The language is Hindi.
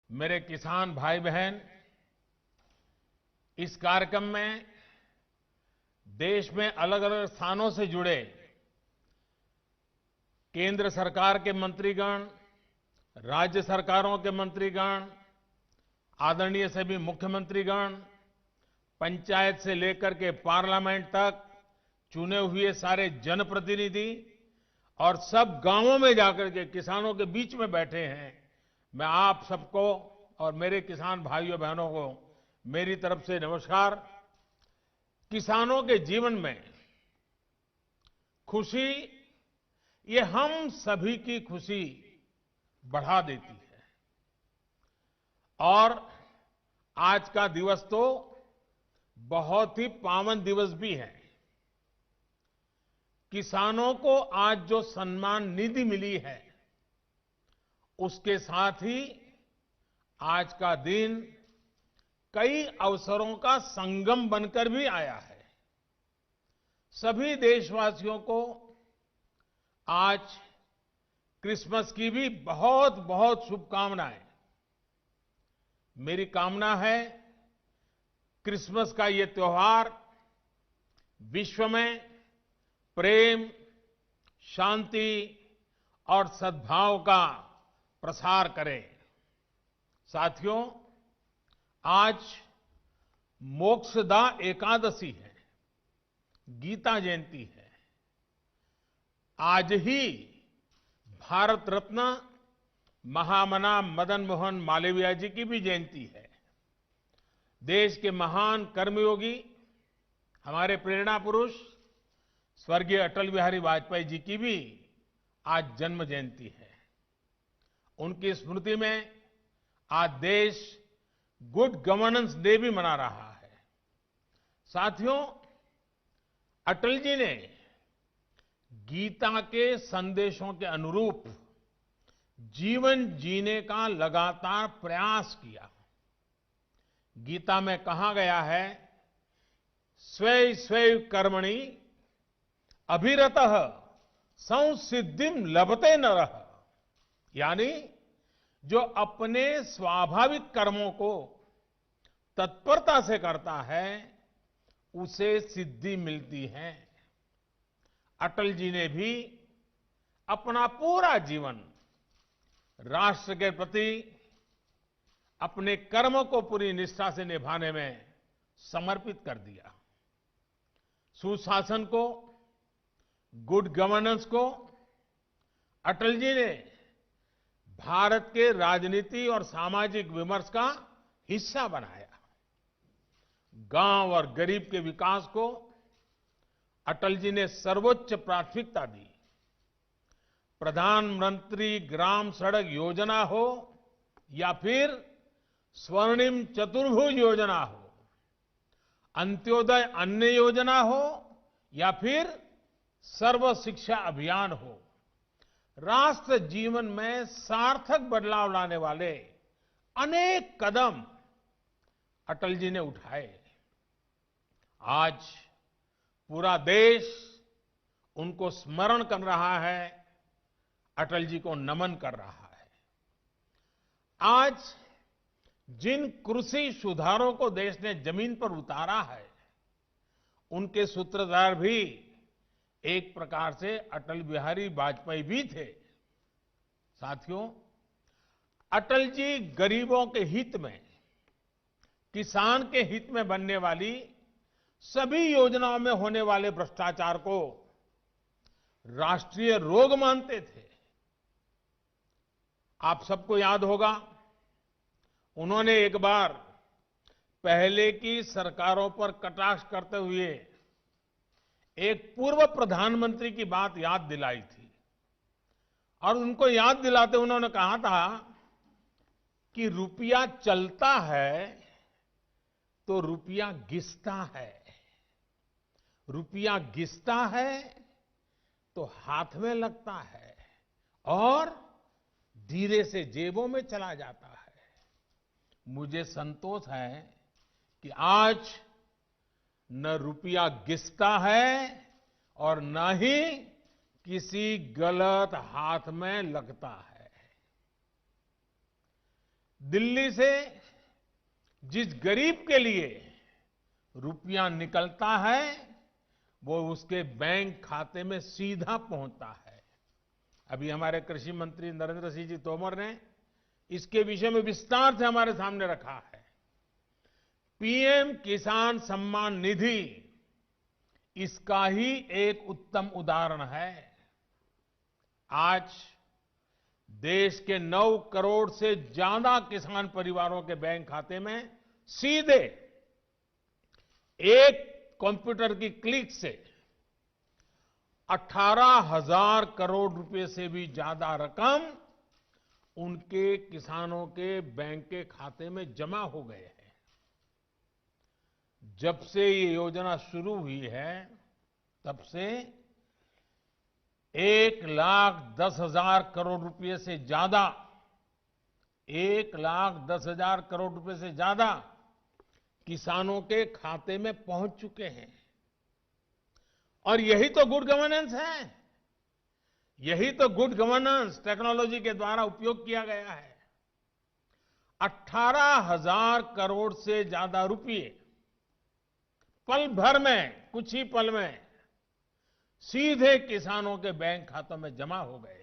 मेरे किसान भाई बहन, इस कार्यक्रम में देश में अलग अलग स्थानों से जुड़े केंद्र सरकार के मंत्रीगण, राज्य सरकारों के मंत्रीगण, आदरणीय सभी मुख्यमंत्रीगण, पंचायत से लेकर के पार्लियामेंट तक चुने हुए सारे जनप्रतिनिधि और सब गांवों में जाकर के किसानों के बीच में बैठे हैं। मैं आप सबको और मेरे किसान भाइयों बहनों को मेरी तरफ से नमस्कार। किसानों के जीवन में खुशी, ये हम सभी की खुशी बढ़ा देती है। और आज का दिवस तो बहुत ही पावन दिवस भी है। किसानों को आज जो सम्मान निधि मिली है, उसके साथ ही आज का दिन कई अवसरों का संगम बनकर भी आया है। सभी देशवासियों को आज क्रिसमस की भी बहुत बहुत शुभकामनाएं। मेरी कामना है क्रिसमस का ये त्योहार विश्व में प्रेम, शांति और सद्भाव का प्रसार करे। साथियों, आज मोक्षदा एकादशी है, गीता जयंती है। आज ही भारत रत्न महामना मदन मोहन मालवीय जी की भी जयंती है। देश के महान कर्मयोगी, हमारे प्रेरणा पुरुष स्वर्गीय अटल बिहारी वाजपेयी जी की भी आज जन्म जयंती है। उनकी स्मृति में आज देश गुड गवर्नेंस डे भी मना रहा है। साथियों, अटल जी ने गीता के संदेशों के अनुरूप जीवन जीने का लगातार प्रयास किया। गीता में कहा गया है, स्वे स्वे कर्मणि अभिरतः संसिद्धिम लभते नरः। यानी जो अपने स्वाभाविक कर्मों को तत्परता से करता है, उसे सिद्धि मिलती है। अटल जी ने भी अपना पूरा जीवन राष्ट्र के प्रति अपने कर्म को पूरी निष्ठा से निभाने में समर्पित कर दिया। सुशासन को, गुड गवर्नेंस को अटल जी ने भारत के राजनीति और सामाजिक विमर्श का हिस्सा बनाया। गांव और गरीब के विकास को अटल जी ने सर्वोच्च प्राथमिकता दी। प्रधानमंत्री ग्राम सड़क योजना हो या फिर स्वर्णिम चतुर्भुज योजना हो, अंत्योदय अन्न योजना हो या फिर सर्व शिक्षा अभियान हो, राष्ट्र जीवन में सार्थक बदलाव लाने वाले अनेक कदम अटल जी ने उठाए। आज पूरा देश उनको स्मरण कर रहा है, अटल जी को नमन कर रहा है। आज जिन कृषि सुधारों को देश ने जमीन पर उतारा है, उनके सूत्रधार भी एक प्रकार से अटल बिहारी वाजपेयी भी थे। साथियों, अटल जी गरीबों के हित में, किसान के हित में बनने वाली सभी योजनाओं में होने वाले भ्रष्टाचार को राष्ट्रीय रोग मानते थे। आप सबको याद होगा, उन्होंने एक बार पहले की सरकारों पर कटाक्ष करते हुए एक पूर्व प्रधानमंत्री की बात याद दिलाई थी। और उनको याद दिलाते उन्होंने कहा था कि रुपया चलता है तो रुपया घिसता है, रुपया घिसता है तो हाथ में लगता है और धीरे से जेबों में चला जाता है। मुझे संतोष है कि आज न रुपया घिसता है और न ही किसी गलत हाथ में लगता है। दिल्ली से जिस गरीब के लिए रुपया निकलता है वो उसके बैंक खाते में सीधा पहुंचता है। अभी हमारे कृषि मंत्री नरेंद्र सिंह जी तोमर ने इसके विषय में विस्तार से हमारे सामने रखा है। पीएम किसान सम्मान निधि इसका ही एक उत्तम उदाहरण है। आज देश के 9 करोड़ से ज्यादा किसान परिवारों के बैंक खाते में सीधे एक कंप्यूटर की क्लिक से 18,000 करोड़ रुपए से भी ज्यादा रकम उनके किसानों के बैंक के खाते में जमा हो गए हैं। जब से ये योजना शुरू हुई है तब से 1,10,000 करोड़ रुपए से ज्यादा 1,10,000 करोड़ रुपए से ज्यादा किसानों के खाते में पहुंच चुके हैं। और यही तो गुड गवर्नेंस है, यही तो गुड गवर्नेंस टेक्नोलॉजी के द्वारा उपयोग किया गया है। 18,000 करोड़ से ज्यादा रुपए पल भर में, कुछ ही पल में सीधे किसानों के बैंक खातों में जमा हो गए।